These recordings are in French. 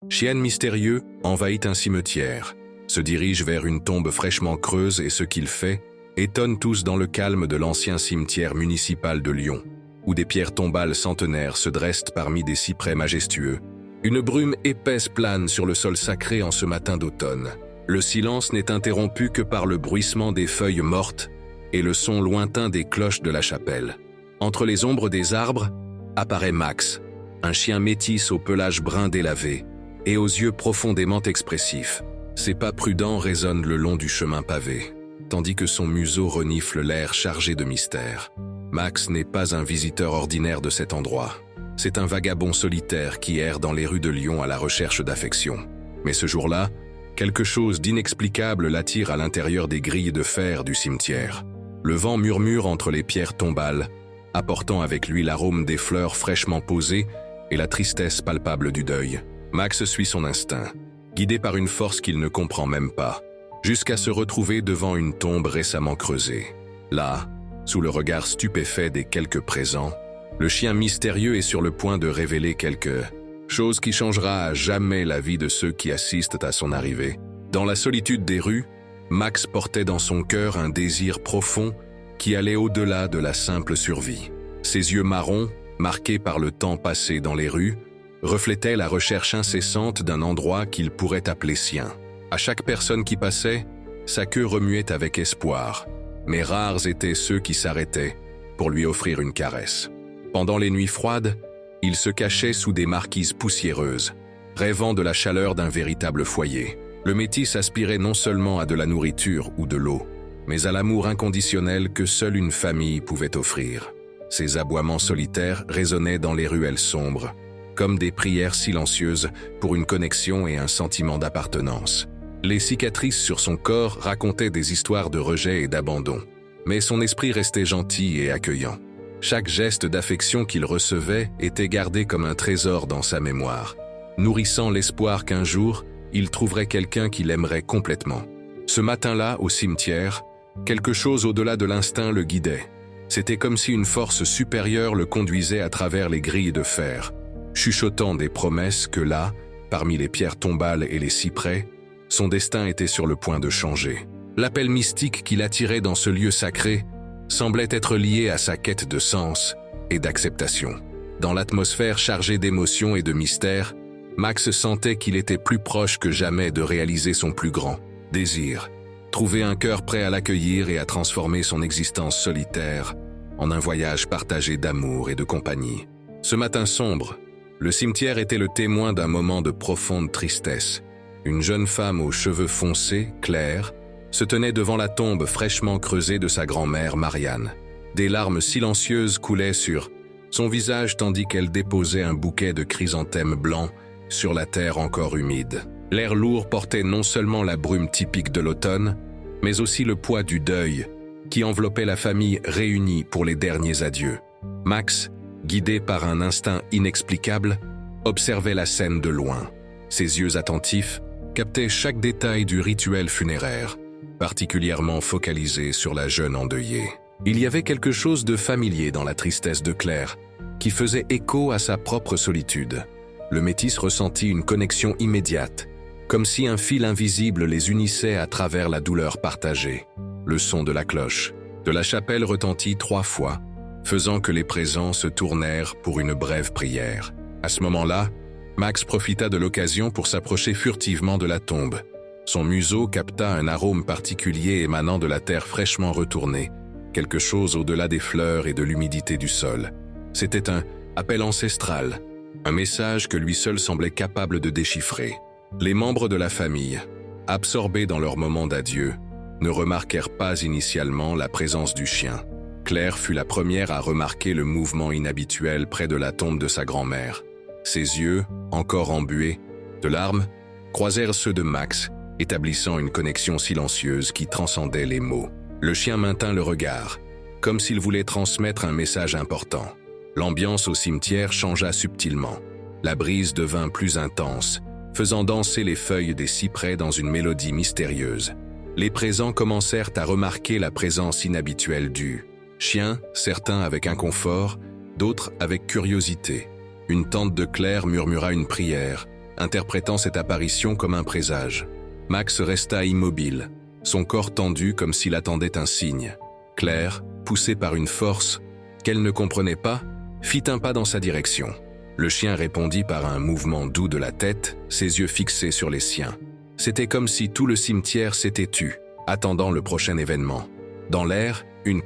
Chien mystérieux envahit un cimetière, se dirige vers une tombe fraîchement creuse et ce qu'il fait étonne tous dans le calme de l'ancien cimetière municipal de Lyon, où des pierres tombales centenaires se dressent parmi des cyprès majestueux. Une brume épaisse plane sur le sol sacré en ce matin d'automne. Le silence n'est interrompu que par le bruissement des feuilles mortes et le son lointain des cloches de la chapelle. Entre les ombres des arbres apparaît Max, un chien métis au pelage brun délavé et aux yeux profondément expressifs. Ses pas prudents résonnent le long du chemin pavé, tandis que son museau renifle l'air chargé de mystère. Max n'est pas un visiteur ordinaire de cet endroit. C'est un vagabond solitaire qui erre dans les rues de Lyon à la recherche d'affection. Mais ce jour-là, quelque chose d'inexplicable l'attire à l'intérieur des grilles de fer du cimetière. Le vent murmure entre les pierres tombales, apportant avec lui l'arôme des fleurs fraîchement posées et la tristesse palpable du deuil. Max suit son instinct, guidé par une force qu'il ne comprend même pas, jusqu'à se retrouver devant une tombe récemment creusée. Là, sous le regard stupéfait des quelques présents, le chien mystérieux est sur le point de révéler quelque chose qui changera à jamais la vie de ceux qui assistent à son arrivée. Dans la solitude des rues, Max portait dans son cœur un désir profond qui allait au-delà de la simple survie. Ses yeux marrons, marqués par le temps passé dans les rues, reflétaient la recherche incessante d'un endroit qu'il pourrait appeler sien. À chaque personne qui passait, sa queue remuait avec espoir, mais rares étaient ceux qui s'arrêtaient pour lui offrir une caresse. Pendant les nuits froides, il se cachait sous des marquises poussiéreuses, rêvant de la chaleur d'un véritable foyer. Le métis aspirait non seulement à de la nourriture ou de l'eau, mais à l'amour inconditionnel que seule une famille pouvait offrir. Ses aboiements solitaires résonnaient dans les ruelles sombres, comme des prières silencieuses pour une connexion et un sentiment d'appartenance. Les cicatrices sur son corps racontaient des histoires de rejet et d'abandon, mais son esprit restait gentil et accueillant. Chaque geste d'affection qu'il recevait était gardé comme un trésor dans sa mémoire, nourrissant l'espoir qu'un jour, il trouverait quelqu'un qui l'aimerait complètement. Ce matin-là, au cimetière, quelque chose au-delà de l'instinct le guidait. C'était comme si une force supérieure le conduisait à travers les grilles de fer, chuchotant des promesses que là, parmi les pierres tombales et les cyprès, son destin était sur le point de changer. L'appel mystique qui l'attirait dans ce lieu sacré semblait être lié à sa quête de sens et d'acceptation. Dans l'atmosphère chargée d'émotions et de mystères, Max sentait qu'il était plus proche que jamais de réaliser son plus grand désir, trouver un cœur prêt à l'accueillir et à transformer son existence solitaire en un voyage partagé d'amour et de compagnie. Ce matin sombre, le cimetière était le témoin d'un moment de profonde tristesse. Une jeune femme aux cheveux foncés, clairs, se tenait devant la tombe fraîchement creusée de sa grand-mère Marianne. Des larmes silencieuses coulaient sur son visage tandis qu'elle déposait un bouquet de chrysanthèmes blancs sur la terre encore humide. L'air lourd portait non seulement la brume typique de l'automne, mais aussi le poids du deuil qui enveloppait la famille réunie pour les derniers adieux. Max, guidé par un instinct inexplicable, observait la scène de loin. Ses yeux attentifs captaient chaque détail du rituel funéraire, particulièrement focalisé sur la jeune endeuillée. Il y avait quelque chose de familier dans la tristesse de Claire, qui faisait écho à sa propre solitude. Le métis ressentit une connexion immédiate, comme si un fil invisible les unissait à travers la douleur partagée. Le son de la cloche de la chapelle retentit 3 fois, faisant que les présents se tournèrent pour une brève prière. À ce moment-là, Max profita de l'occasion pour s'approcher furtivement de la tombe. Son museau capta un arôme particulier émanant de la terre fraîchement retournée, quelque chose au-delà des fleurs et de l'humidité du sol. C'était un appel ancestral, un message que lui seul semblait capable de déchiffrer. Les membres de la famille, absorbés dans leur moment d'adieu, ne remarquèrent pas initialement la présence du chien. Claire fut la première à remarquer le mouvement inhabituel près de la tombe de sa grand-mère. Ses yeux, encore embués de larmes, croisèrent ceux de Max, établissant une connexion silencieuse qui transcendait les mots. Le chien maintint le regard, comme s'il voulait transmettre un message important. L'ambiance au cimetière changea subtilement. La brise devint plus intense, faisant danser les feuilles des cyprès dans une mélodie mystérieuse. Les présents commencèrent à remarquer la présence inhabituelle du chien, certains avec inconfort, d'autres avec curiosité. Une tante de Claire murmura une prière, interprétant cette apparition comme un présage. Max resta immobile, son corps tendu comme s'il attendait un signe. Claire, poussée par une force qu'elle ne comprenait pas, fit un pas dans sa direction. Le chien répondit par un mouvement doux de la tête, ses yeux fixés sur les siens. C'était comme si tout le cimetière s'était tu, attendant le prochain événement. Dans l'air, une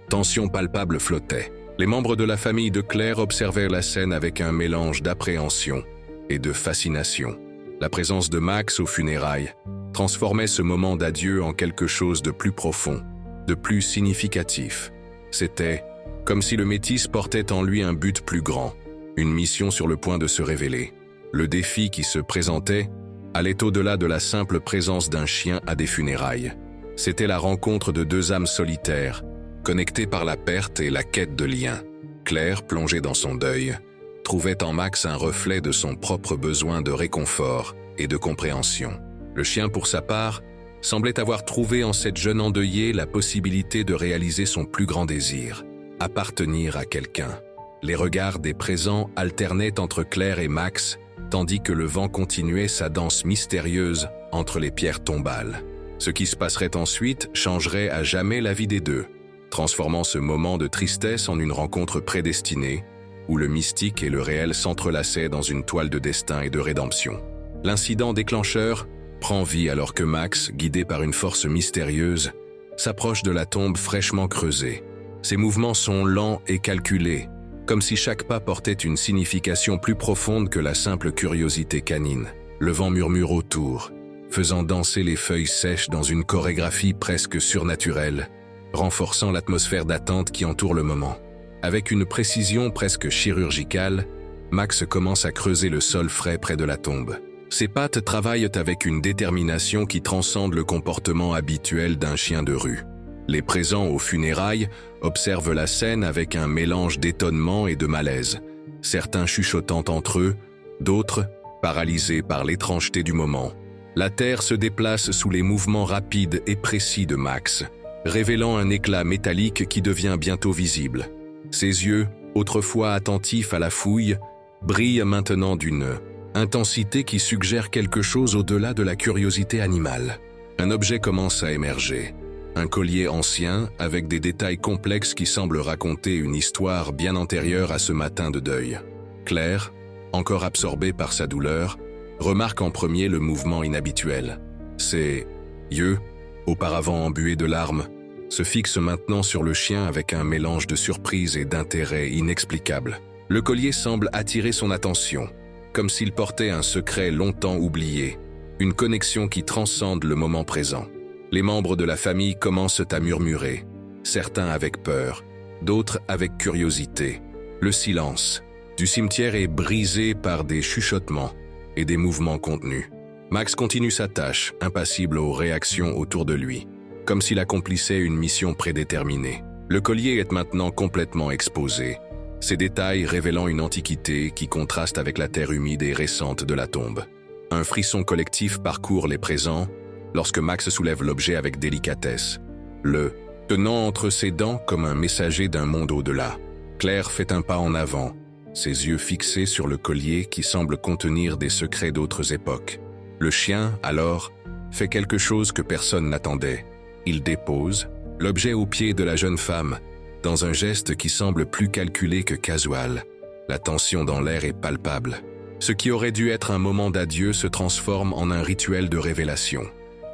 tension palpable flottait. Les membres de la famille de Claire observèrent la scène avec un mélange d'appréhension et de fascination. La présence de Max aux funérailles transformait ce moment d'adieu en quelque chose de plus profond, de plus significatif. C'était comme si le métis portait en lui un but plus grand, une mission sur le point de se révéler. Le défi qui se présentait allait au-delà de la simple présence d'un chien à des funérailles. C'était la rencontre de deux âmes solitaires, connectées par la perte et la quête de liens. Claire, plongée dans son deuil, trouvait en Max un reflet de son propre besoin de réconfort et de compréhension. Le chien, pour sa part, semblait avoir trouvé en cette jeune endeuillée la possibilité de réaliser son plus grand désir, appartenir à quelqu'un. Les regards des présents alternaient entre Claire et Max, tandis que le vent continuait sa danse mystérieuse entre les pierres tombales. Ce qui se passerait ensuite changerait à jamais la vie des deux, transformant ce moment de tristesse en une rencontre prédestinée, où le mystique et le réel s'entrelaçaient dans une toile de destin et de rédemption. L'incident déclencheur prend vie alors que Max, guidé par une force mystérieuse, s'approche de la tombe fraîchement creusée. Ses mouvements sont lents et calculés, comme si chaque pas portait une signification plus profonde que la simple curiosité canine. Le vent murmure autour, faisant danser les feuilles sèches dans une chorégraphie presque surnaturelle, renforçant l'atmosphère d'attente qui entoure le moment. Avec une précision presque chirurgicale, Max commence à creuser le sol frais près de la tombe. Ses pattes travaillent avec une détermination qui transcende le comportement habituel d'un chien de rue. Les présents aux funérailles observent la scène avec un mélange d'étonnement et de malaise, certains chuchotant entre eux, d'autres paralysés par l'étrangeté du moment. La terre se déplace sous les mouvements rapides et précis de Max, révélant un éclat métallique qui devient bientôt visible. Ses yeux, autrefois attentifs à la fouille, brillent maintenant d'une intensité qui suggère quelque chose au-delà de la curiosité animale. Un objet commence à émerger. Un collier ancien avec des détails complexes qui semblent raconter une histoire bien antérieure à ce matin de deuil. Claire, encore absorbée par sa douleur, remarque en premier le mouvement inhabituel. Ses yeux, auparavant embués de larmes, se fixent maintenant sur le chien avec un mélange de surprise et d'intérêt inexplicable. Le collier semble attirer son attention, comme s'il portait un secret longtemps oublié, une connexion qui transcende le moment présent. Les membres de la famille commencent à murmurer, certains avec peur, d'autres avec curiosité. Le silence du cimetière est brisé par des chuchotements et des mouvements contenus. Max continue sa tâche, impassible aux réactions autour de lui, comme s'il accomplissait une mission prédéterminée. Le collier est maintenant complètement exposé, ses détails révélant une antiquité qui contraste avec la terre humide et récente de la tombe. Un frisson collectif parcourt les présents lorsque Max soulève l'objet avec délicatesse, le tenant entre ses dents comme un messager d'un monde au-delà. Claire fait un pas en avant, ses yeux fixés sur le collier qui semble contenir des secrets d'autres époques. Le chien, alors, fait quelque chose que personne n'attendait. Il dépose l'objet aux pieds de la jeune femme, dans un geste qui semble plus calculé que casual. La tension dans l'air est palpable. Ce qui aurait dû être un moment d'adieu se transforme en un rituel de révélation.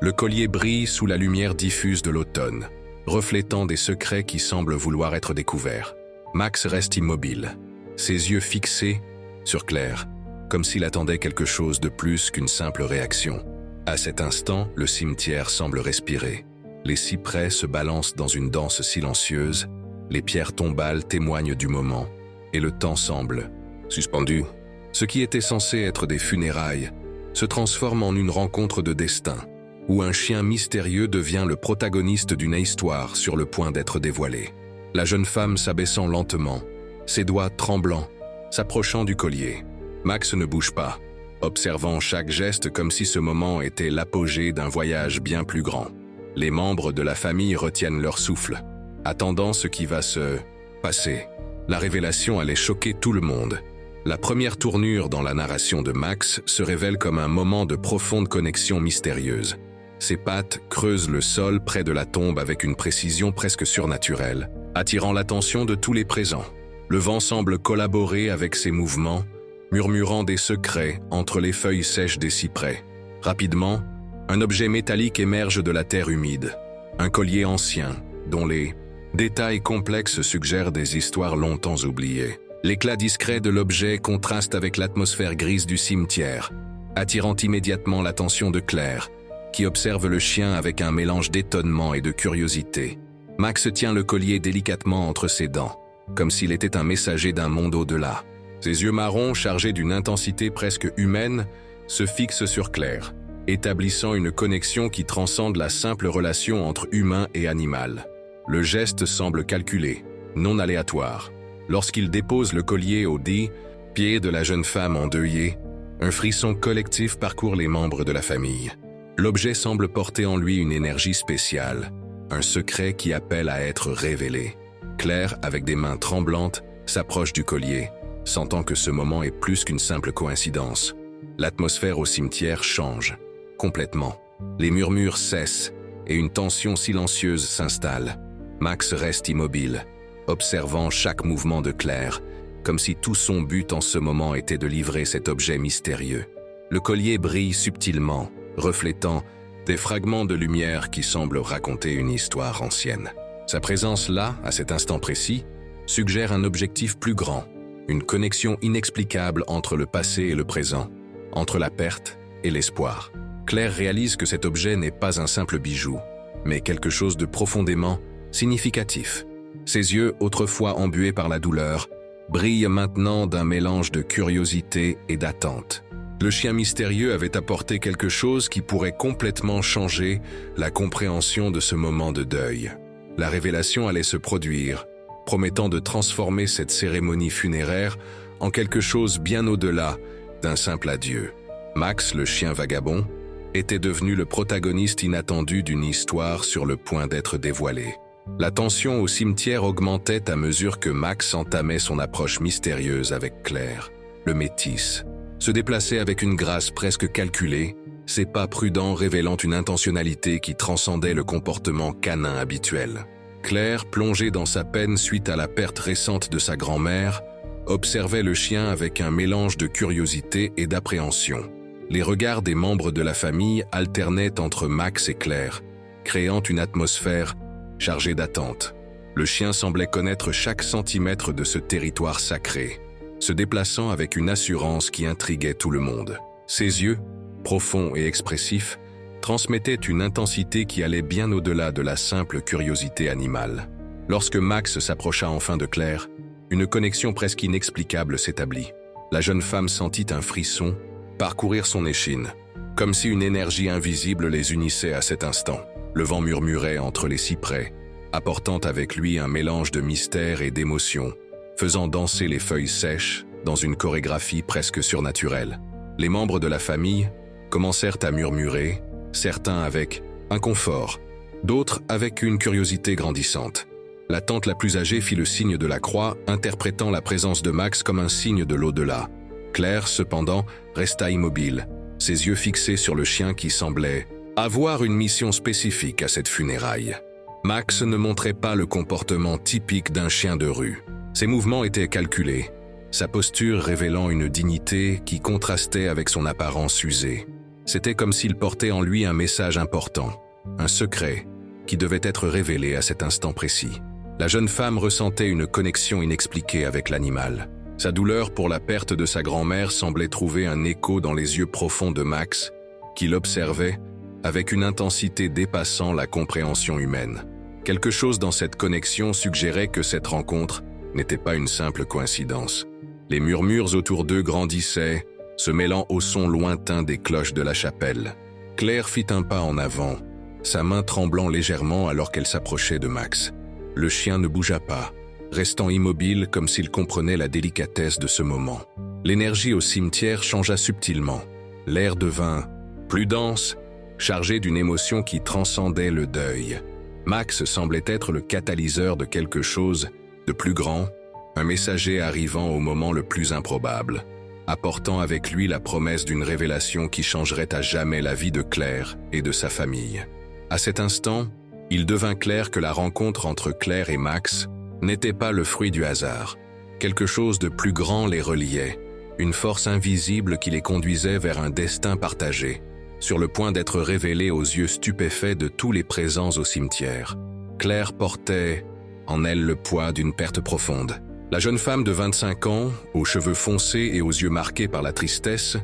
Le collier brille sous la lumière diffuse de l'automne, reflétant des secrets qui semblent vouloir être découverts. Max reste immobile, ses yeux fixés sur Claire, comme s'il attendait quelque chose de plus qu'une simple réaction. À cet instant, le cimetière semble respirer. Les cyprès se balancent dans une danse silencieuse, les pierres tombales témoignent du moment, et le temps semble suspendu. Ce qui était censé être des funérailles se transforme en une rencontre de destin, où un chien mystérieux devient le protagoniste d'une histoire sur le point d'être dévoilée. La jeune femme s'abaissant lentement, ses doigts tremblants, s'approchant du collier. Max ne bouge pas, observant chaque geste comme si ce moment était l'apogée d'un voyage bien plus grand. Les membres de la famille retiennent leur souffle, attendant ce qui va se passer. La révélation allait choquer tout le monde. La première tournure dans la narration de Max se révèle comme un moment de profonde connexion mystérieuse. Ses pattes creusent le sol près de la tombe avec une précision presque surnaturelle, attirant l'attention de tous les présents. Le vent semble collaborer avec ses mouvements, murmurant des secrets entre les feuilles sèches des cyprès. Rapidement, un objet métallique émerge de la terre humide, un collier ancien, dont les détails complexes suggèrent des histoires longtemps oubliées. L'éclat discret de l'objet contraste avec l'atmosphère grise du cimetière, attirant immédiatement l'attention de Claire, qui observe le chien avec un mélange d'étonnement et de curiosité. Max tient le collier délicatement entre ses dents, comme s'il était un messager d'un monde au-delà. Ses yeux marrons, chargés d'une intensité presque humaine, se fixent sur Claire, établissant une connexion qui transcende la simple relation entre humain et animal. Le geste semble calculé, non aléatoire. Lorsqu'il dépose le collier au pied de la jeune femme endeuillée, un frisson collectif parcourt les membres de la famille. L'objet semble porter en lui une énergie spéciale, un secret qui appelle à être révélé. Claire, avec des mains tremblantes, s'approche du collier, sentant que ce moment est plus qu'une simple coïncidence. L'atmosphère au cimetière change, complètement. Les murmures cessent et une tension silencieuse s'installe. Max reste immobile, observant chaque mouvement de Claire, comme si tout son but en ce moment était de livrer cet objet mystérieux. Le collier brille subtilement, reflétant des fragments de lumière qui semblent raconter une histoire ancienne. Sa présence là, à cet instant précis, suggère un objectif plus grand, une connexion inexplicable entre le passé et le présent, entre la perte et l'espoir. Claire réalise que cet objet n'est pas un simple bijou, mais quelque chose de profondément significatif. Ses yeux, autrefois embués par la douleur, brillent maintenant d'un mélange de curiosité et d'attente. Le chien mystérieux avait apporté quelque chose qui pourrait complètement changer la compréhension de ce moment de deuil. La révélation allait se produire, promettant de transformer cette cérémonie funéraire en quelque chose bien au-delà d'un simple adieu. Max, le chien vagabond, était devenu le protagoniste inattendu d'une histoire sur le point d'être dévoilée. La tension au cimetière augmentait à mesure que Max entamait son approche mystérieuse avec Claire. Le métis se déplaçait avec une grâce presque calculée, ses pas prudents révélant une intentionnalité qui transcendait le comportement canin habituel. Claire, plongée dans sa peine suite à la perte récente de sa grand-mère, observait le chien avec un mélange de curiosité et d'appréhension. Les regards des membres de la famille alternaient entre Max et Claire, créant une atmosphère chargée d'attente. Le chien semblait connaître chaque centimètre de ce territoire sacré, se déplaçant avec une assurance qui intriguait tout le monde. Ses yeux, profonds et expressifs, transmettaient une intensité qui allait bien au-delà de la simple curiosité animale. Lorsque Max s'approcha enfin de Claire, une connexion presque inexplicable s'établit. La jeune femme sentit un frisson parcourir son échine, comme si une énergie invisible les unissait à cet instant. Le vent murmurait entre les cyprès, apportant avec lui un mélange de mystère et d'émotion, faisant danser les feuilles sèches dans une chorégraphie presque surnaturelle. Les membres de la famille commencèrent à murmurer, certains avec inconfort, d'autres avec une curiosité grandissante. La tante la plus âgée fit le signe de la croix, interprétant la présence de Max comme un signe de l'au-delà. Claire, cependant, resta immobile, ses yeux fixés sur le chien qui semblait avoir une mission spécifique à cette funéraille. Max ne montrait pas le comportement typique d'un chien de rue. Ses mouvements étaient calculés, sa posture révélant une dignité qui contrastait avec son apparence usée. C'était comme s'il portait en lui un message important, un secret qui devait être révélé à cet instant précis. La jeune femme ressentait une connexion inexpliquée avec l'animal. Sa douleur pour la perte de sa grand-mère semblait trouver un écho dans les yeux profonds de Max, qui l'observait avec une intensité dépassant la compréhension humaine. Quelque chose dans cette connexion suggérait que cette rencontre n'était pas une simple coïncidence. Les murmures autour d'eux grandissaient, se mêlant au son lointain des cloches de la chapelle. Claire fit un pas en avant, sa main tremblant légèrement alors qu'elle s'approchait de Max. Le chien ne bougea pas, restant immobile comme s'il comprenait la délicatesse de ce moment. L'énergie au cimetière changea subtilement. L'air devint plus dense, chargé d'une émotion qui transcendait le deuil. Max semblait être le catalyseur de quelque chose de plus grand, un messager arrivant au moment le plus improbable, apportant avec lui la promesse d'une révélation qui changerait à jamais la vie de Claire et de sa famille. À cet instant, il devint clair que la rencontre entre Claire et Max n'était pas le fruit du hasard. Quelque chose de plus grand les reliait, une force invisible qui les conduisait vers un destin partagé, sur le point d'être révélé aux yeux stupéfaits de tous les présents au cimetière. Claire portait en elle le poids d'une perte profonde. La jeune femme de 25 ans, aux cheveux foncés et aux yeux marqués par la tristesse,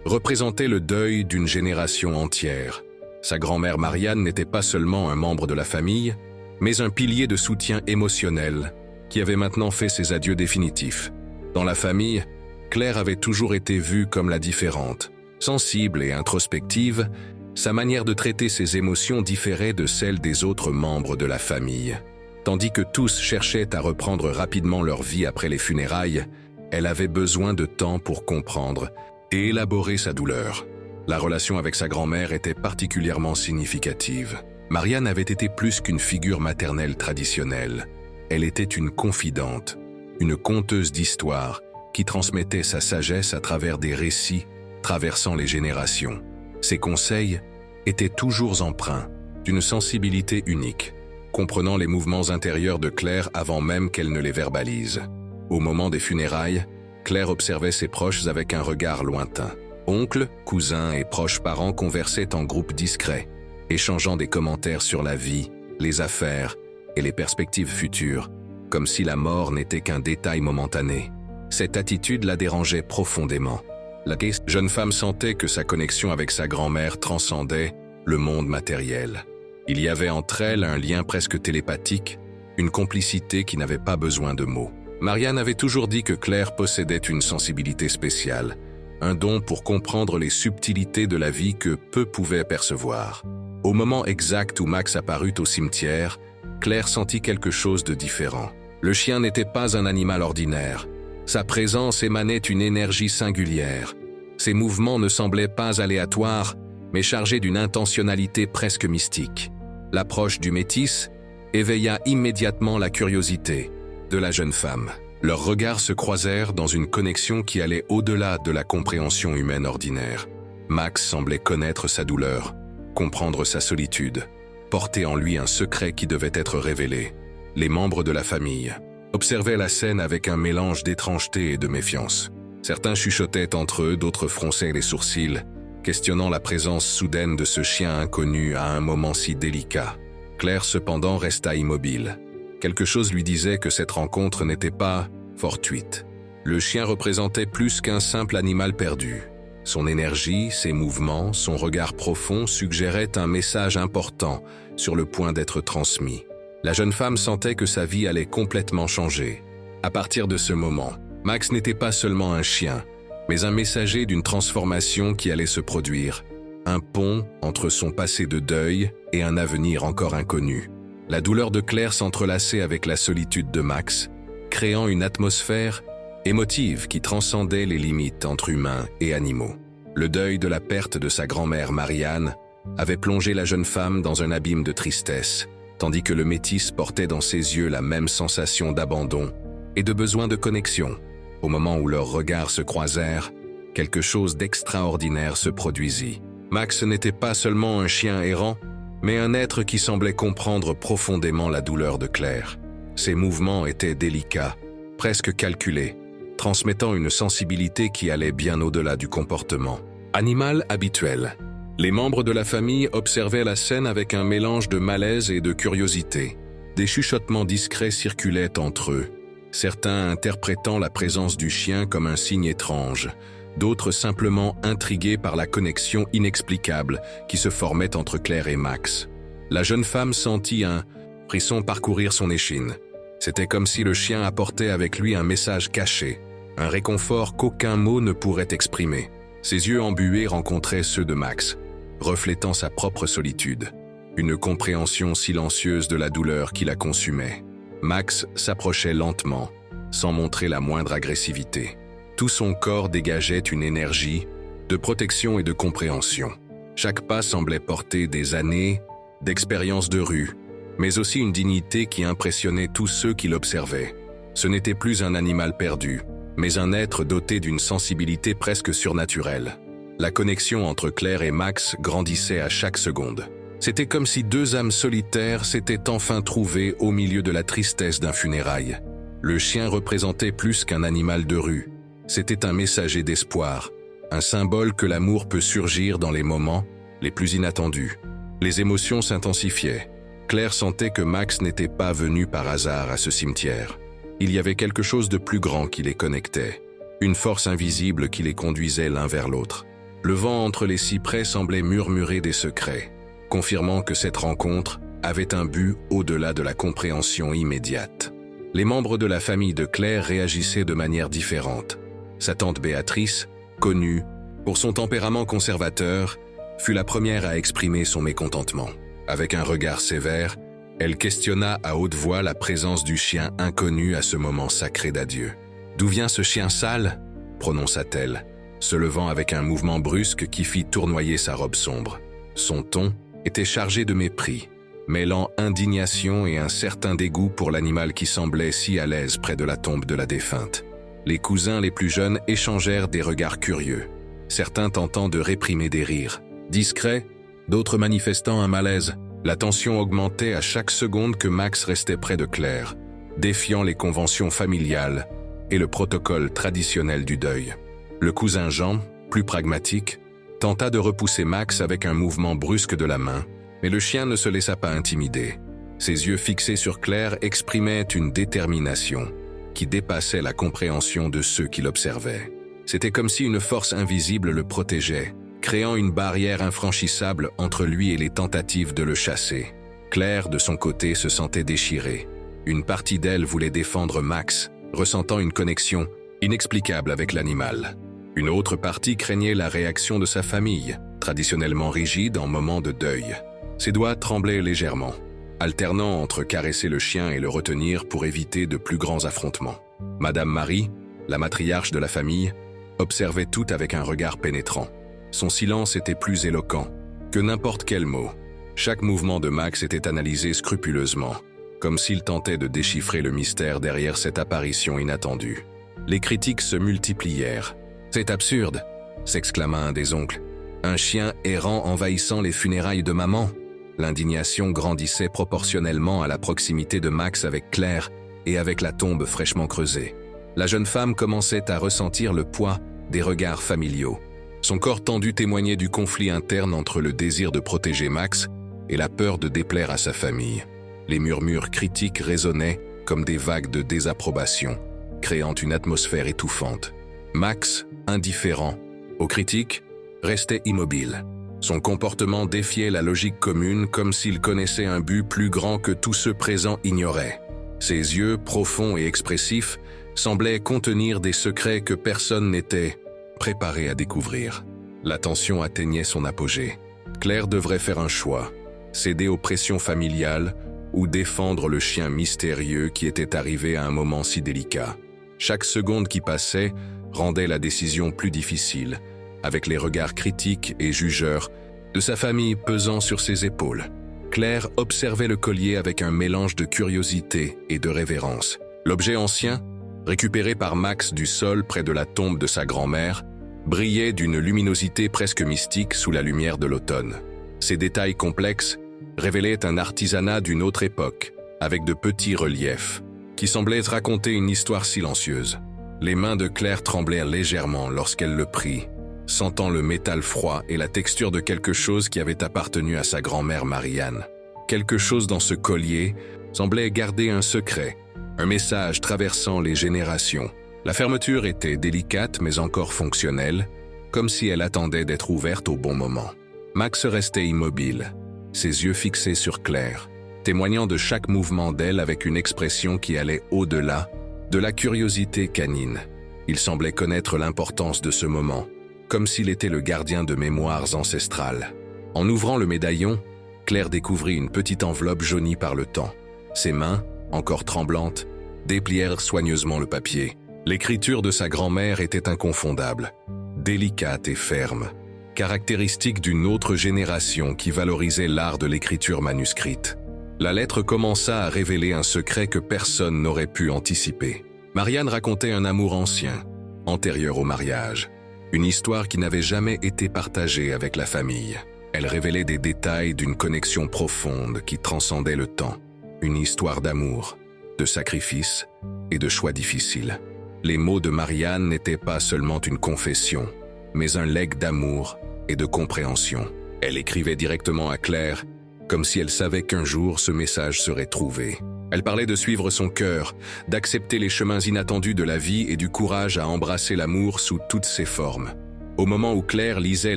représentait le deuil d'une génération entière. Sa grand-mère Marianne n'était pas seulement un membre de la famille, mais un pilier de soutien émotionnel qui avait maintenant fait ses adieux définitifs. Dans la famille, Claire avait toujours été vue comme la différente. Sensible et introspective, sa manière de traiter ses émotions différait de celle des autres membres de la famille. Tandis que tous cherchaient à reprendre rapidement leur vie après les funérailles, elle avait besoin de temps pour comprendre et élaborer sa douleur. La relation avec sa grand-mère était particulièrement significative. Marianne avait été plus qu'une figure maternelle traditionnelle. Elle était une confidente, une conteuse d'histoires qui transmettait sa sagesse à travers des récits traversant les générations. Ses conseils étaient toujours empreints d'une sensibilité unique, comprenant les mouvements intérieurs de Claire avant même qu'elle ne les verbalise. Au moment des funérailles, Claire observait ses proches avec un regard lointain. Oncles, cousins et proches parents conversaient en groupe discret, échangeant des commentaires sur la vie, les affaires et les perspectives futures, comme si la mort n'était qu'un détail momentané. Cette attitude la dérangeait profondément. La jeune femme sentait que sa connexion avec sa grand-mère transcendait le monde matériel. Il y avait entre elles un lien presque télépathique, une complicité qui n'avait pas besoin de mots. Marianne avait toujours dit que Claire possédait une sensibilité spéciale, un don pour comprendre les subtilités de la vie que peu pouvaient percevoir. Au moment exact où Max apparut au cimetière, Claire sentit quelque chose de différent. Le chien n'était pas un animal ordinaire. Sa présence émanait une énergie singulière. Ses mouvements ne semblaient pas aléatoires, mais chargés d'une intentionnalité presque mystique. L'approche du métis éveilla immédiatement la curiosité de la jeune femme. Leurs regards se croisèrent dans une connexion qui allait au-delà de la compréhension humaine ordinaire. Max semblait connaître sa douleur, comprendre sa solitude, porter en lui un secret qui devait être révélé. Les membres de la famille observaient la scène avec un mélange d'étrangeté et de méfiance. Certains chuchotaient entre eux, d'autres fronçaient les sourcils, questionnant la présence soudaine de ce chien inconnu à un moment si délicat. Claire cependant resta immobile. Quelque chose lui disait que cette rencontre n'était pas fortuite. Le chien représentait plus qu'un simple animal perdu. Son énergie, ses mouvements, son regard profond suggéraient un message important sur le point d'être transmis. La jeune femme sentait que sa vie allait complètement changer. À partir de ce moment, Max n'était pas seulement un chien, mais un messager d'une transformation qui allait se produire. Un pont entre son passé de deuil et un avenir encore inconnu. La douleur de Claire s'entrelaçait avec la solitude de Max, créant une atmosphère émotive qui transcendait les limites entre humains et animaux. Le deuil de la perte de sa grand-mère Marianne avait plongé la jeune femme dans un abîme de tristesse, tandis que le métis portait dans ses yeux la même sensation d'abandon et de besoin de connexion. Au moment où leurs regards se croisèrent, quelque chose d'extraordinaire se produisit. Max n'était pas seulement un chien errant, mais un être qui semblait comprendre profondément la douleur de Claire. Ses mouvements étaient délicats, presque calculés, transmettant une sensibilité qui allait bien au-delà du comportement animal habituel. Les membres de la famille observaient la scène avec un mélange de malaise et de curiosité. Des chuchotements discrets circulaient entre eux, certains interprétant la présence du chien comme un signe étrange, d'autres simplement intrigués par la connexion inexplicable qui se formait entre Claire et Max. La jeune femme sentit un frisson parcourir son échine. C'était comme si le chien apportait avec lui un message caché, un réconfort qu'aucun mot ne pourrait exprimer. Ses yeux embués rencontraient ceux de Max, reflétant sa propre solitude, une compréhension silencieuse de la douleur qui la consumait. Max s'approchait lentement, sans montrer la moindre agressivité. Tout son corps dégageait une énergie de protection et de compréhension. Chaque pas semblait porter des années d'expérience de rue, mais aussi une dignité qui impressionnait tous ceux qui l'observaient. Ce n'était plus un animal perdu, mais un être doté d'une sensibilité presque surnaturelle. La connexion entre Claire et Max grandissait à chaque seconde. C'était comme si deux âmes solitaires s'étaient enfin trouvées au milieu de la tristesse d'un funérail. Le chien représentait plus qu'un animal de rue. C'était un messager d'espoir, un symbole que l'amour peut surgir dans les moments les plus inattendus. Les émotions s'intensifiaient. Claire sentait que Max n'était pas venu par hasard à ce cimetière. Il y avait quelque chose de plus grand qui les connectait, une force invisible qui les conduisait l'un vers l'autre. Le vent entre les cyprès semblait murmurer des secrets, confirmant que cette rencontre avait un but au-delà de la compréhension immédiate. Les membres de la famille de Claire réagissaient de manière différente. Sa tante Béatrice, connue pour son tempérament conservateur, fut la première à exprimer son mécontentement. Avec un regard sévère, elle questionna à haute voix la présence du chien inconnu à ce moment sacré d'adieu. « D'où vient ce chien sale ?» prononça-t-elle, se levant avec un mouvement brusque qui fit tournoyer sa robe sombre. Son ton était chargé de mépris, mêlant indignation et un certain dégoût pour l'animal qui semblait si à l'aise près de la tombe de la défunte. Les cousins les plus jeunes échangèrent des regards curieux, certains tentant de réprimer des rires. Discrets, d'autres manifestant un malaise. La tension augmentait à chaque seconde que Max restait près de Claire, défiant les conventions familiales et le protocole traditionnel du deuil. Le cousin Jean, plus pragmatique, tenta de repousser Max avec un mouvement brusque de la main, mais le chien ne se laissa pas intimider. Ses yeux fixés sur Claire exprimaient une détermination qui dépassait la compréhension de ceux qui l'observaient. C'était comme si une force invisible le protégeait, créant une barrière infranchissable entre lui et les tentatives de le chasser. Claire, de son côté, se sentait déchirée. Une partie d'elle voulait défendre Max, ressentant une connexion inexplicable avec l'animal. Une autre partie craignait la réaction de sa famille, traditionnellement rigide en moment de deuil. Ses doigts tremblaient légèrement, alternant entre caresser le chien et le retenir pour éviter de plus grands affrontements. Madame Marie, la matriarche de la famille, observait tout avec un regard pénétrant. Son silence était plus éloquent que n'importe quel mot. Chaque mouvement de Max était analysé scrupuleusement, comme s'il tentait de déchiffrer le mystère derrière cette apparition inattendue. Les critiques se multiplièrent. « C'est absurde !» s'exclama un des oncles. « Un chien errant envahissant les funérailles de maman !» L'indignation grandissait proportionnellement à la proximité de Max avec Claire et avec la tombe fraîchement creusée. La jeune femme commençait à ressentir le poids des regards familiaux. Son corps tendu témoignait du conflit interne entre le désir de protéger Max et la peur de déplaire à sa famille. Les murmures critiques résonnaient comme des vagues de désapprobation, créant une atmosphère étouffante. Max, indifférent aux critiques, restait immobile. Son comportement défiait la logique commune comme s'il connaissait un but plus grand que tous ceux présents ignoraient. Ses yeux, profonds et expressifs, semblaient contenir des secrets que personne n'était préparé à découvrir. La tension atteignait son apogée. Claire devrait faire un choix, céder aux pressions familiales ou défendre le chien mystérieux qui était arrivé à un moment si délicat. Chaque seconde qui passait rendait la décision plus difficile, avec les regards critiques et jugeurs de sa famille pesant sur ses épaules. Claire observait le collier avec un mélange de curiosité et de révérence. L'objet ancien, récupéré par Max du sol près de la tombe de sa grand-mère, brillait d'une luminosité presque mystique sous la lumière de l'automne. Ces détails complexes révélaient un artisanat d'une autre époque, avec de petits reliefs, qui semblaient raconter une histoire silencieuse. Les mains de Claire tremblèrent légèrement lorsqu'elle le prit, sentant le métal froid et la texture de quelque chose qui avait appartenu à sa grand-mère Marianne. Quelque chose dans ce collier semblait garder un secret, un message traversant les générations. La fermeture était délicate mais encore fonctionnelle, comme si elle attendait d'être ouverte au bon moment. Max restait immobile, ses yeux fixés sur Claire, témoignant de chaque mouvement d'elle avec une expression qui allait au-delà de la curiosité canine. Il semblait connaître l'importance de ce moment, comme s'il était le gardien de mémoires ancestrales. En ouvrant le médaillon, Claire découvrit une petite enveloppe jaunie par le temps. Ses mains, encore tremblantes, déplièrent soigneusement le papier. L'écriture de sa grand-mère était inconfondable, délicate et ferme, caractéristique d'une autre génération qui valorisait l'art de l'écriture manuscrite. La lettre commença à révéler un secret que personne n'aurait pu anticiper. Marianne racontait un amour ancien, antérieur au mariage, une histoire qui n'avait jamais été partagée avec la famille. Elle révélait des détails d'une connexion profonde qui transcendait le temps, une histoire d'amour, de sacrifice et de choix difficiles. Les mots de Marianne n'étaient pas seulement une confession, mais un legs d'amour et de compréhension. Elle écrivait directement à Claire, comme si elle savait qu'un jour ce message serait trouvé. Elle parlait de suivre son cœur, d'accepter les chemins inattendus de la vie et du courage à embrasser l'amour sous toutes ses formes. Au moment où Claire lisait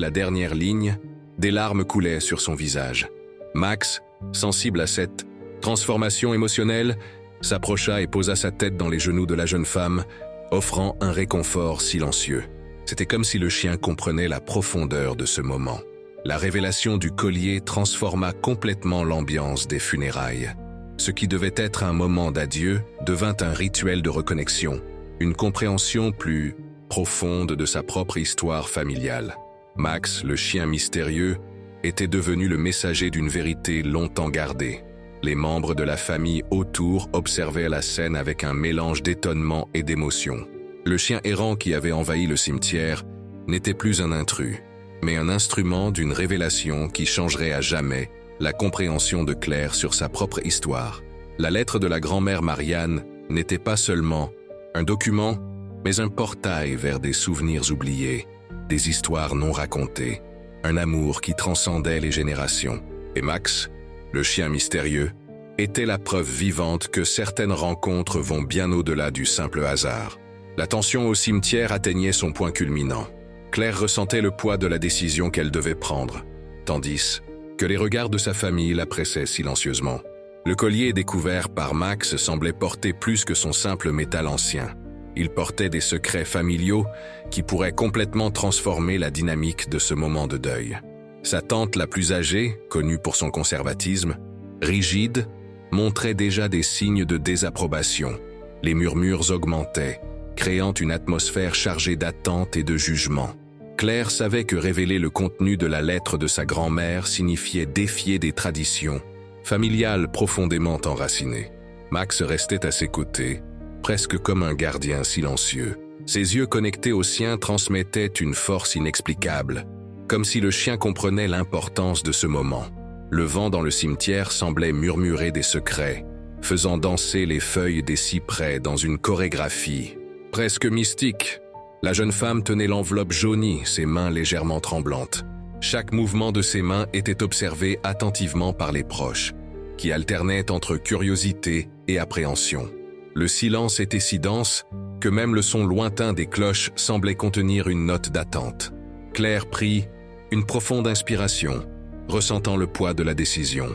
la dernière ligne, des larmes coulaient sur son visage. Max, sensible à cette transformation émotionnelle, s'approcha et posa sa tête dans les genoux de la jeune femme, offrant un réconfort silencieux. C'était comme si le chien comprenait la profondeur de ce moment. La révélation du collier transforma complètement l'ambiance des funérailles. Ce qui devait être un moment d'adieu devint un rituel de reconnexion, une compréhension plus profonde de sa propre histoire familiale. Max, le chien mystérieux, était devenu le messager d'une vérité longtemps gardée. Les membres de la famille autour observaient la scène avec un mélange d'étonnement et d'émotion. Le chien errant qui avait envahi le cimetière n'était plus un intrus, mais un instrument d'une révélation qui changerait à jamais la compréhension de Claire sur sa propre histoire. La lettre de la grand-mère Marianne n'était pas seulement un document, mais un portail vers des souvenirs oubliés, des histoires non racontées, un amour qui transcendait les générations. Et Max, le chien mystérieux, était la preuve vivante que certaines rencontres vont bien au-delà du simple hasard. La tension au cimetière atteignait son point culminant. Claire ressentait le poids de la décision qu'elle devait prendre, tandis que les regards de sa famille la pressaient silencieusement. Le collier découvert par Max semblait porter plus que son simple métal ancien. Il portait des secrets familiaux qui pourraient complètement transformer la dynamique de ce moment de deuil. Sa tante la plus âgée, connue pour son conservatisme, rigide, montrait déjà des signes de désapprobation. Les murmures augmentaient, créant une atmosphère chargée d'attente et de jugement. Claire savait que révéler le contenu de la lettre de sa grand-mère signifiait défier des traditions familiales profondément enracinées. Max restait à ses côtés, presque comme un gardien silencieux. Ses yeux connectés aux siens transmettaient une force inexplicable, comme si le chien comprenait l'importance de ce moment. Le vent dans le cimetière semblait murmurer des secrets, faisant danser les feuilles des cyprès dans une chorégraphie presque mystique. La jeune femme tenait l'enveloppe jaunie, ses mains légèrement tremblantes. Chaque mouvement de ses mains était observé attentivement par les proches, qui alternaient entre curiosité et appréhension. Le silence était si dense que même le son lointain des cloches semblait contenir une note d'attente. Claire prit une profonde inspiration, ressentant le poids de la décision.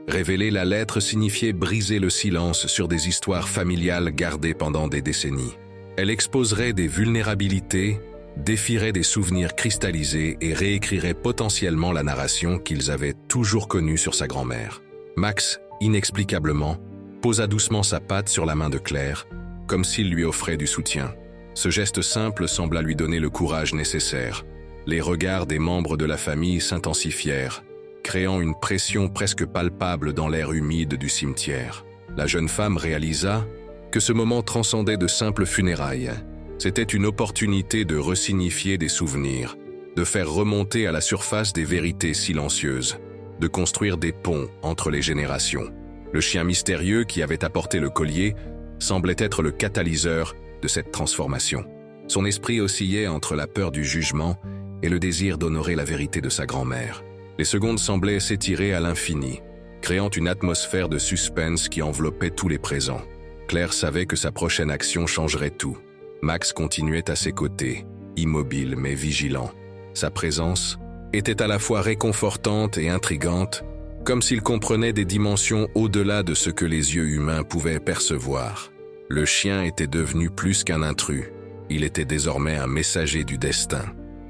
Révéler la lettre signifiait briser le silence sur des histoires familiales gardées pendant des décennies. Elle exposerait des vulnérabilités, défierait des souvenirs cristallisés et réécrirait potentiellement la narration qu'ils avaient toujours connue sur sa grand-mère. Max, inexplicablement, posa doucement sa patte sur la main de Claire, comme s'il lui offrait du soutien. Ce geste simple sembla lui donner le courage nécessaire. Les regards des membres de la famille s'intensifièrent, créant une pression presque palpable dans l'air humide du cimetière. La jeune femme réalisa que ce moment transcendait de simples funérailles. C'était une opportunité de resignifier des souvenirs, de faire remonter à la surface des vérités silencieuses, de construire des ponts entre les générations. Le chien mystérieux qui avait apporté le collier semblait être le catalyseur de cette transformation. Son esprit oscillait entre la peur du jugement et le désir d'honorer la vérité de sa grand-mère. Les secondes semblaient s'étirer à l'infini, créant une atmosphère de suspense qui enveloppait tous les présents. Claire savait que sa prochaine action changerait tout. Max continuait à ses côtés, immobile mais vigilant. Sa présence était à la fois réconfortante et intrigante, comme s'il comprenait des dimensions au-delà de ce que les yeux humains pouvaient percevoir. Le chien était devenu plus qu'un intrus. Il était désormais un messager du destin.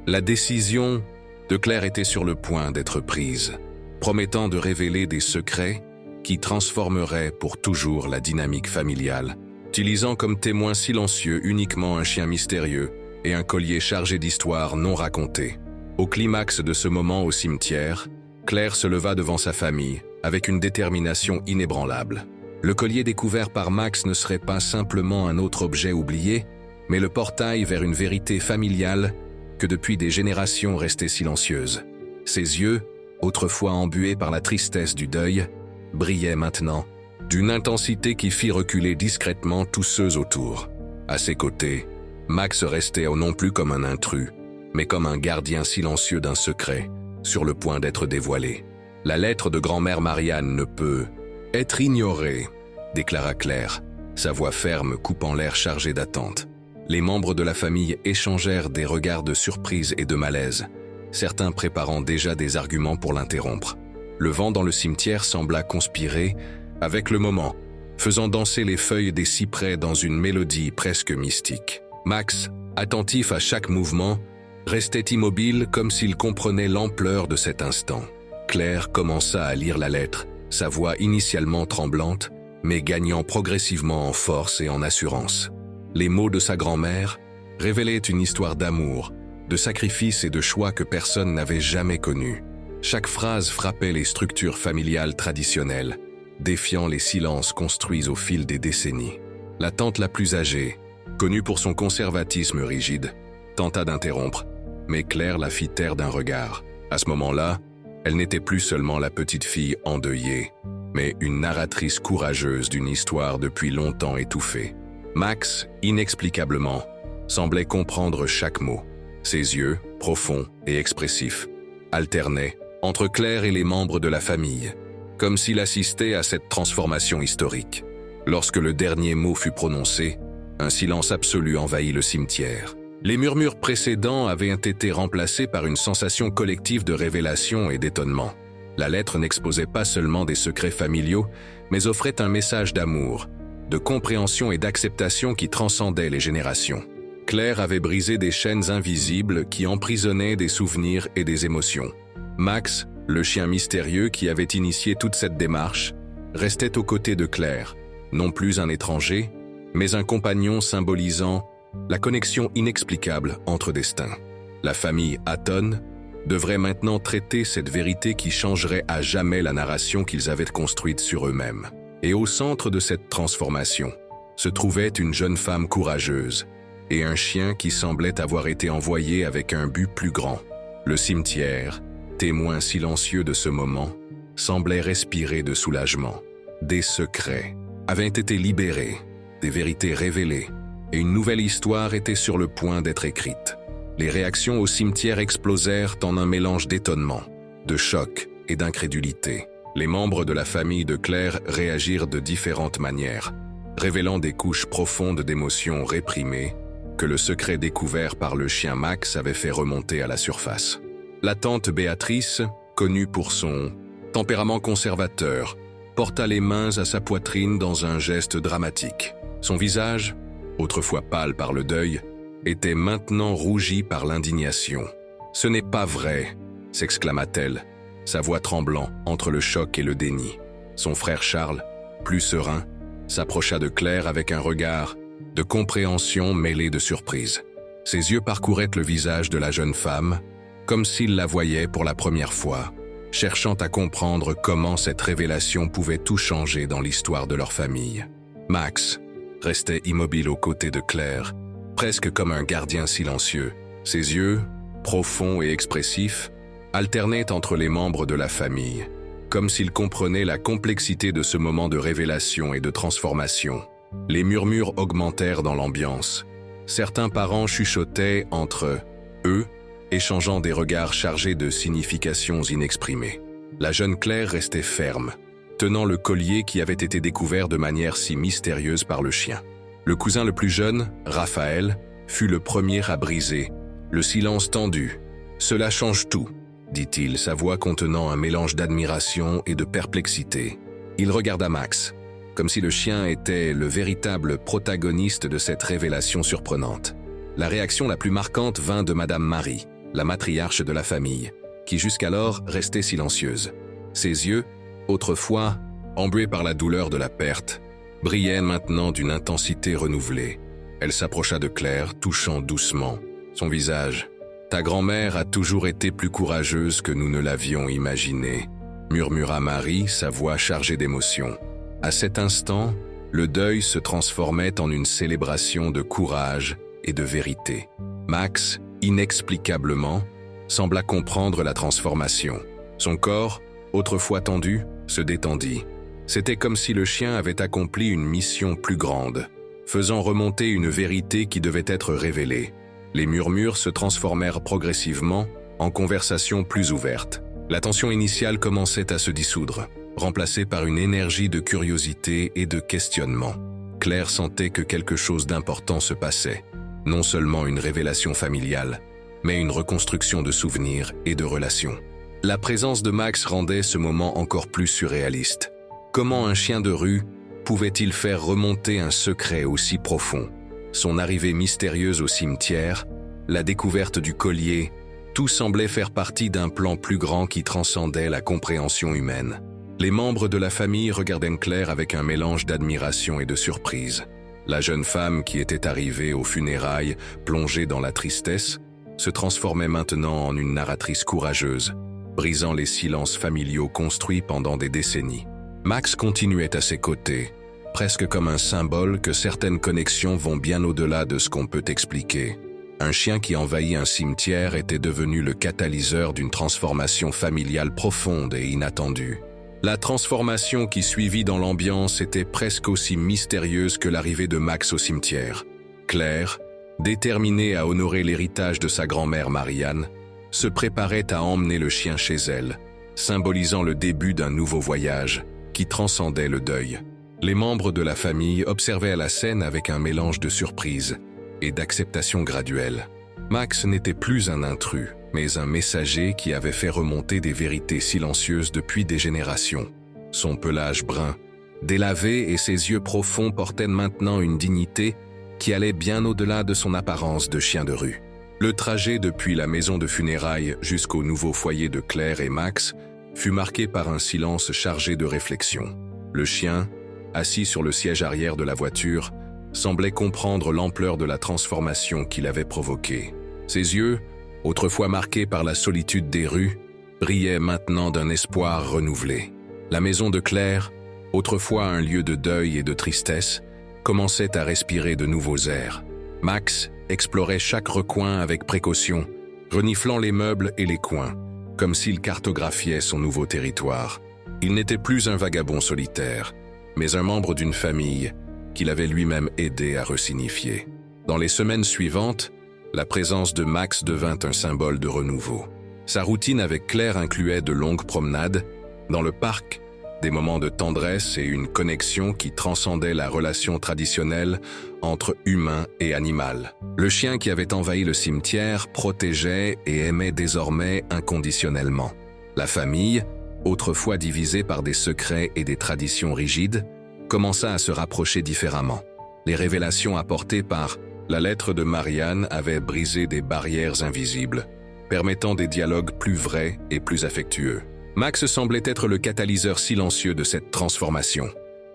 La décision de Claire était sur le point d'être prise, promettant de révéler des secrets qui transformerait pour toujours la dynamique familiale, utilisant comme témoin silencieux uniquement un chien mystérieux et un collier chargé d'histoires non racontées. Au climax de ce moment au cimetière, Claire se leva devant sa famille avec une détermination inébranlable. Le collier découvert par Max ne serait pas simplement un autre objet oublié, mais le portail vers une vérité familiale que depuis des générations restait silencieuse. Ses yeux, autrefois embués par la tristesse du deuil, brillaient maintenant, d'une intensité qui fit reculer discrètement tous ceux autour. À ses côtés, Max restait non plus comme un intrus, mais comme un gardien silencieux d'un secret, sur le point d'être dévoilé. La lettre de grand-mère Marianne ne peut être ignorée, déclara Claire, sa voix ferme coupant l'air chargé d'attente. Les membres de la famille échangèrent des regards de surprise et de malaise, certains préparant déjà des arguments pour l'interrompre. Le vent dans le cimetière sembla conspirer avec le moment, faisant danser les feuilles des cyprès dans une mélodie presque mystique. Max, attentif à chaque mouvement, restait immobile comme s'il comprenait l'ampleur de cet instant. Claire commença à lire la lettre, sa voix initialement tremblante, mais gagnant progressivement en force et en assurance. Les mots de sa grand-mère révélaient une histoire d'amour, de sacrifice et de choix que personne n'avait jamais connus. Chaque phrase frappait les structures familiales traditionnelles, défiant les silences construits au fil des décennies. La tante la plus âgée, connue pour son conservatisme rigide, tenta d'interrompre, mais Claire la fit taire d'un regard. À ce moment-là, elle n'était plus seulement la petite fille endeuillée, mais une narratrice courageuse d'une histoire depuis longtemps étouffée. Max, inexplicablement, semblait comprendre chaque mot. Ses yeux, profonds et expressifs, alternaient entre Claire et les membres de la famille, comme s'il assistait à cette transformation historique. Lorsque le dernier mot fut prononcé, un silence absolu envahit le cimetière. Les murmures précédents avaient été remplacés par une sensation collective de révélation et d'étonnement. La lettre n'exposait pas seulement des secrets familiaux, mais offrait un message d'amour, de compréhension et d'acceptation qui transcendait les générations. Claire avait brisé des chaînes invisibles qui emprisonnaient des souvenirs et des émotions. Max, le chien mystérieux qui avait initié toute cette démarche, restait aux côtés de Claire, non plus un étranger, mais un compagnon symbolisant la connexion inexplicable entre destins. La famille Hatton devrait maintenant traiter cette vérité qui changerait à jamais la narration qu'ils avaient construite sur eux-mêmes. Et au centre de cette transformation se trouvait une jeune femme courageuse et un chien qui semblait avoir été envoyé avec un but plus grand. Le cimetière, témoin silencieux de ce moment, semblait respirer de soulagement. Des secrets avaient été libérés, des vérités révélées, et une nouvelle histoire était sur le point d'être écrite. Les réactions au cimetière explosèrent en un mélange d'étonnement, de choc et d'incrédulité. Les membres de la famille de Claire réagirent de différentes manières, révélant des couches profondes d'émotions réprimées que le secret découvert par le chien Max avait fait remonter à la surface. La tante Béatrice, connue pour son tempérament conservateur, porta les mains à sa poitrine dans un geste dramatique. Son visage, autrefois pâle par le deuil, était maintenant rougi par l'indignation. « Ce n'est pas vrai !» s'exclama-t-elle, sa voix tremblant entre le choc et le déni. Son frère Charles, plus serein, s'approcha de Claire avec un regard de compréhension mêlé de surprise. Ses yeux parcouraient le visage de la jeune femme, comme s'il la voyait pour la première fois, cherchant à comprendre comment cette révélation pouvait tout changer dans l'histoire de leur famille. Max restait immobile aux côtés de Claire, presque comme un gardien silencieux. Ses yeux, profonds et expressifs, alternaient entre les membres de la famille, comme s'il comprenait la complexité de ce moment de révélation et de transformation. Les murmures augmentèrent dans l'ambiance. Certains parents chuchotaient entre eux, échangeant des regards chargés de significations inexprimées. La jeune Claire restait ferme, tenant le collier qui avait été découvert de manière si mystérieuse par le chien. Le cousin le plus jeune, Raphaël, fut le premier à briser le silence tendu. « Cela change tout », dit-il, sa voix contenant un mélange d'admiration et de perplexité. Il regarda Max, comme si le chien était le véritable protagoniste de cette révélation surprenante. La réaction la plus marquante vint de Madame Marie, la matriarche de la famille, qui jusqu'alors restait silencieuse. Ses yeux, autrefois embués par la douleur de la perte, brillaient maintenant d'une intensité renouvelée. Elle s'approcha de Claire, touchant doucement son visage. « Ta grand-mère a toujours été plus courageuse que nous ne l'avions imaginé », murmura Marie, sa voix chargée d'émotion. À cet instant, le deuil se transformait en une célébration de courage et de vérité. Max, inexplicablement, sembla comprendre la transformation. Son corps, autrefois tendu, se détendit. C'était comme si le chien avait accompli une mission plus grande, faisant remonter une vérité qui devait être révélée. Les murmures se transformèrent progressivement en conversations plus ouvertes. La tension initiale commençait à se dissoudre, remplacée par une énergie de curiosité et de questionnement. Claire sentait que quelque chose d'important se passait. Non seulement une révélation familiale, mais une reconstruction de souvenirs et de relations. La présence de Max rendait ce moment encore plus surréaliste. Comment un chien de rue pouvait-il faire remonter un secret aussi profond? Son arrivée mystérieuse au cimetière, la découverte du collier, tout semblait faire partie d'un plan plus grand qui transcendait la compréhension humaine. Les membres de la famille regardaient Claire avec un mélange d'admiration et de surprise. La jeune femme qui était arrivée aux funérailles, plongée dans la tristesse, se transformait maintenant en une narratrice courageuse, brisant les silences familiaux construits pendant des décennies. Max continuait à ses côtés, presque comme un symbole que certaines connexions vont bien au-delà de ce qu'on peut expliquer. Un chien qui envahit un cimetière était devenu le catalyseur d'une transformation familiale profonde et inattendue. La transformation qui suivit dans l'ambiance était presque aussi mystérieuse que l'arrivée de Max au cimetière. Claire, déterminée à honorer l'héritage de sa grand-mère Marianne, se préparait à emmener le chien chez elle, symbolisant le début d'un nouveau voyage qui transcendait le deuil. Les membres de la famille observaient la scène avec un mélange de surprise et d'acceptation graduelle. Max n'était plus un intrus, mais un messager qui avait fait remonter des vérités silencieuses depuis des générations. Son pelage brun, délavé et ses yeux profonds portaient maintenant une dignité qui allait bien au-delà de son apparence de chien de rue. Le trajet depuis la maison de funérailles jusqu'au nouveau foyer de Claire et Max fut marqué par un silence chargé de réflexion. Le chien, assis sur le siège arrière de la voiture, semblait comprendre l'ampleur de la transformation qu'il avait provoquée. Ses yeux, autrefois marqués par la solitude des rues, brillaient maintenant d'un espoir renouvelé. La maison de Claire, autrefois un lieu de deuil et de tristesse, commençait à respirer de nouveaux airs. Max explorait chaque recoin avec précaution, reniflant les meubles et les coins, comme s'il cartographiait son nouveau territoire. Il n'était plus un vagabond solitaire, mais un membre d'une famille qu'il avait lui-même aidé à resignifier. Dans les semaines suivantes, la présence de Max devint un symbole de renouveau. Sa routine avec Claire incluait de longues promenades dans le parc, des moments de tendresse et une connexion qui transcendait la relation traditionnelle entre humain et animal. Le chien qui avait envahi le cimetière protégeait et aimait désormais inconditionnellement. La famille, autrefois divisée par des secrets et des traditions rigides, commença à se rapprocher différemment. Les révélations apportées par la lettre de Marianne avaient brisé des barrières invisibles, permettant des dialogues plus vrais et plus affectueux. Max semblait être le catalyseur silencieux de cette transformation.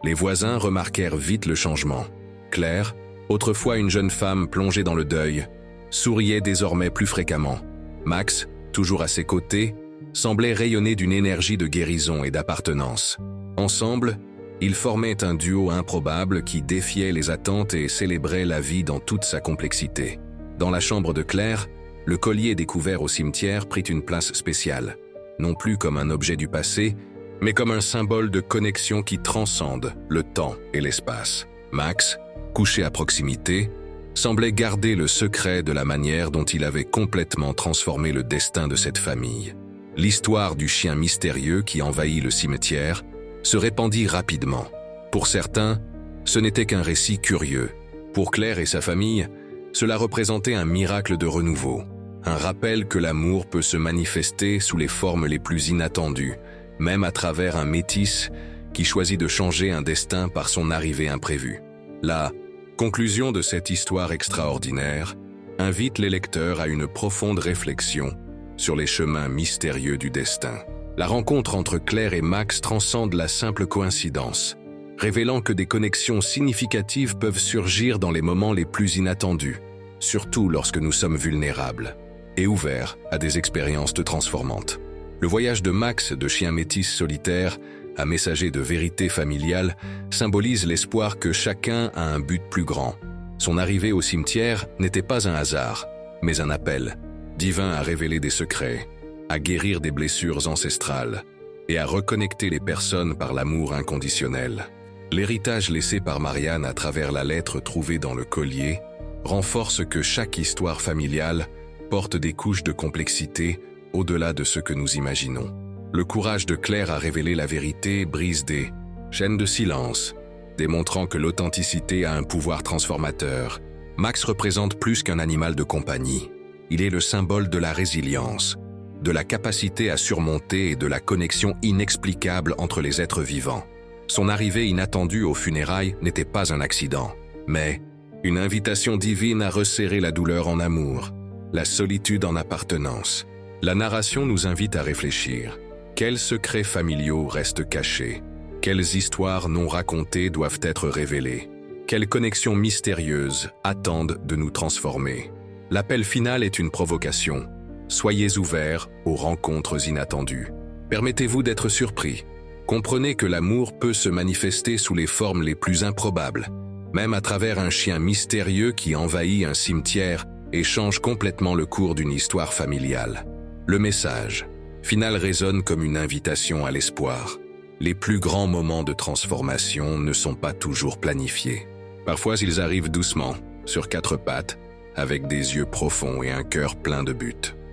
Les voisins remarquèrent vite le changement. Claire, autrefois une jeune femme plongée dans le deuil, souriait désormais plus fréquemment. Max, toujours à ses côtés, semblait rayonner d'une énergie de guérison et d'appartenance. Ensemble, ils formaient un duo improbable qui défiait les attentes et célébrait la vie dans toute sa complexité. Dans la chambre de Claire, le collier découvert au cimetière prit une place spéciale, non plus comme un objet du passé, mais comme un symbole de connexion qui transcende le temps et l'espace. Max, couché à proximité, semblait garder le secret de la manière dont il avait complètement transformé le destin de cette famille. L'histoire du chien mystérieux qui envahit le cimetière se répandit rapidement. Pour certains, ce n'était qu'un récit curieux. Pour Claire et sa famille, cela représentait un miracle de renouveau, un rappel que l'amour peut se manifester sous les formes les plus inattendues, même à travers un métis qui choisit de changer un destin par son arrivée imprévue. La conclusion de cette histoire extraordinaire invite les lecteurs à une profonde réflexion sur les chemins mystérieux du destin. La rencontre entre Claire et Max transcende la simple coïncidence, révélant que des connexions significatives peuvent surgir dans les moments les plus inattendus, surtout lorsque nous sommes vulnérables et ouverts à des expériences transformantes. Le voyage de Max, de chien métis solitaire, à messager de vérité familiale, symbolise l'espoir que chacun a un but plus grand. Son arrivée au cimetière n'était pas un hasard, mais un appel divin à révéler des secrets, à guérir des blessures ancestrales et à reconnecter les personnes par l'amour inconditionnel. L'héritage laissé par Marianne à travers la lettre trouvée dans le collier renforce que chaque histoire familiale porte des couches de complexité au-delà de ce que nous imaginons. Le courage de Claire à révéler la vérité brise des chaînes de silence, démontrant que l'authenticité a un pouvoir transformateur. Max représente plus qu'un animal de compagnie. Il est le symbole de la résilience, de la capacité à surmonter et de la connexion inexplicable entre les êtres vivants. Son arrivée inattendue aux funérailles n'était pas un accident, mais une invitation divine à resserrer la douleur en amour, la solitude en appartenance. La narration nous invite à réfléchir. Quels secrets familiaux restent cachés? Quelles histoires non racontées doivent être révélées? Quelles connexions mystérieuses attendent de nous transformer? L'appel final est une provocation. Soyez ouverts aux rencontres inattendues. Permettez-vous d'être surpris. Comprenez que l'amour peut se manifester sous les formes les plus improbables, même à travers un chien mystérieux qui envahit un cimetière et change complètement le cours d'une histoire familiale. Le message final résonne comme une invitation à l'espoir. Les plus grands moments de transformation ne sont pas toujours planifiés. Parfois, ils arrivent doucement, sur quatre pattes, avec des yeux profonds et un cœur plein de buts.